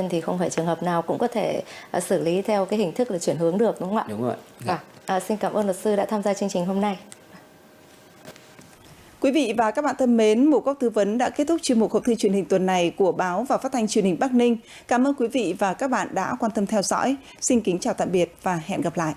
Thì không phải trường hợp nào cũng có thể xử lý theo cái hình thức là chuyển hướng được, đúng không ạ? Đúng rồi. Xin cảm ơn luật sư đã tham gia chương trình hôm nay. Quý vị và các bạn thân mến, một góc tư vấn đã kết thúc chuyên mục hộp thư truyền hình tuần này của báo và phát thanh truyền hình Bắc Ninh. Cảm ơn quý vị và các bạn đã quan tâm theo dõi. Xin kính chào tạm biệt và hẹn gặp lại.